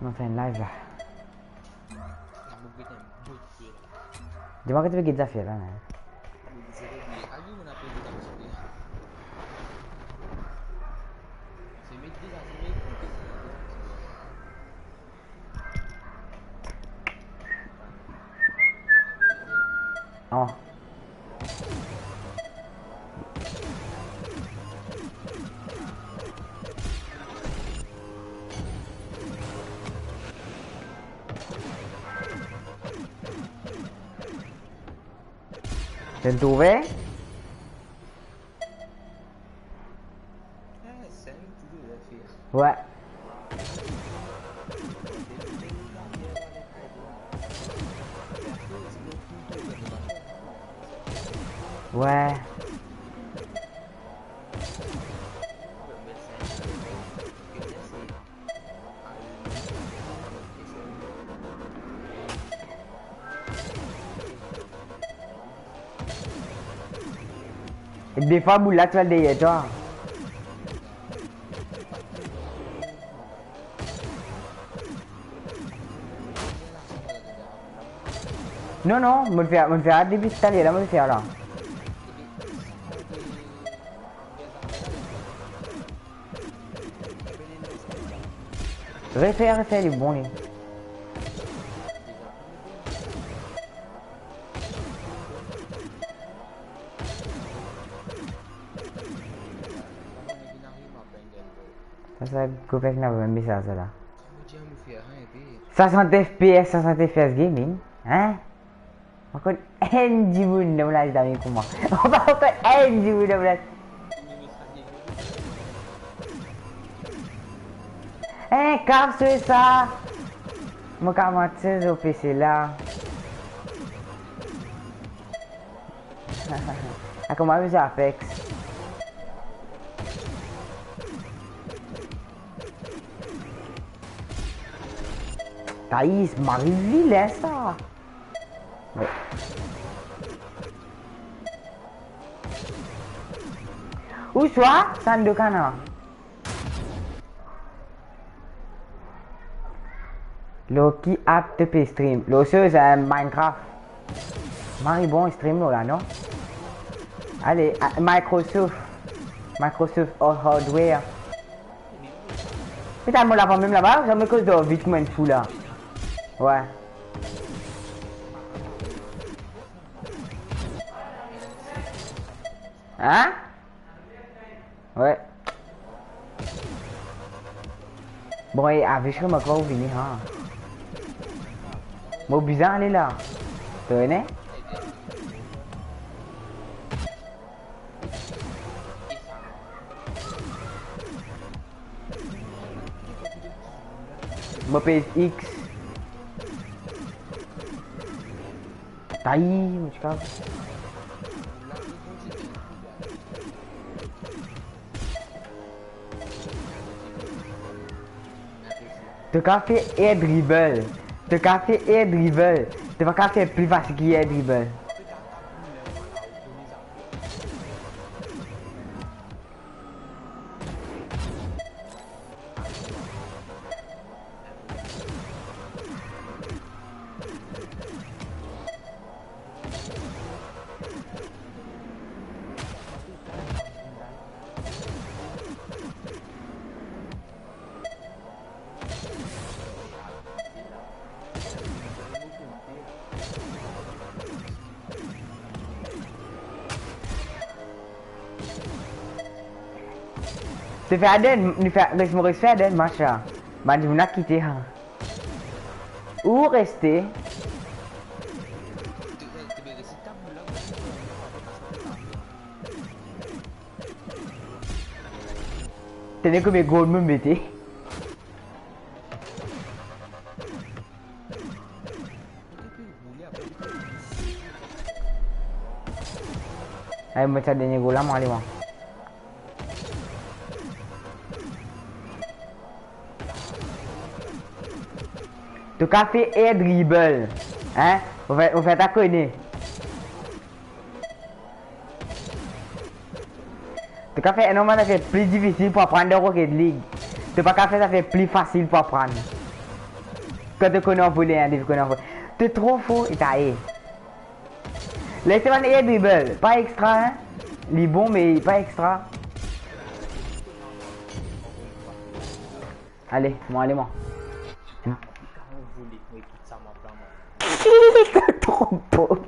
On fait une live là. Dis-moi que tu veux qu'il fait là. Oh. ¿Te tuve? Ouais. Ouais. Des fois, Boula, tu vas le dégager, toi. Non, non, me le faire début de là, me le faire là. Refaire, il est bon, lui. Ça, Kopek n'a pas mis ça, là. 60 FPS, 60 FPS gaming, hein? Encore NG Moon, de mulai dari kuma. Apa NG Moon de mulai. Cap sur ça. Moi, comment tu au PC là? Aku mau bisa Apex. Thaïs, Marie-Ville, est ça? Ouais. Où soit, Sandokana. Loki app de stream. Lo c'est Minecraft. Marie bon stream là, non? Allez, Microsoft Hardware. Putain, moi là-bas, même là-bas, ça me cause de vite comme une fou là. Ouais. Hein? Ouais. Bon, et avec ce que je vais venir, hein. Moi, bizarre, elle est là. Tu connais? Moi, PSX. Taille, moi, tu vois. Tu as fait air dribble. Tu as fait air dribble. Tu vas faire plus facile qu'air dribble. Tu fais Aden, tu fais respect Aden, machin. Bah, tu m'as quitté. Où rester? Tenez comme les gold me mettez. Allez, moi, ça dernier goal là, moi, allez, moi. Tu as fait air dribble, hein? On fait ta connaître. Tu as fait normalement ça fait plus difficile pour apprendre de Rocket League. Tu pas qu'à faire ça fait plus facile pour apprendre. Quand tu connais en voler, hein, tu connais en voler. T'es trop faux et t'as haï. Laissez-moi un dribble. Pas extra, hein. Il est bon, mais pas extra. Allez, moi, allez, moi. Kamu bully ko ikut sama Pramo. Trop beau.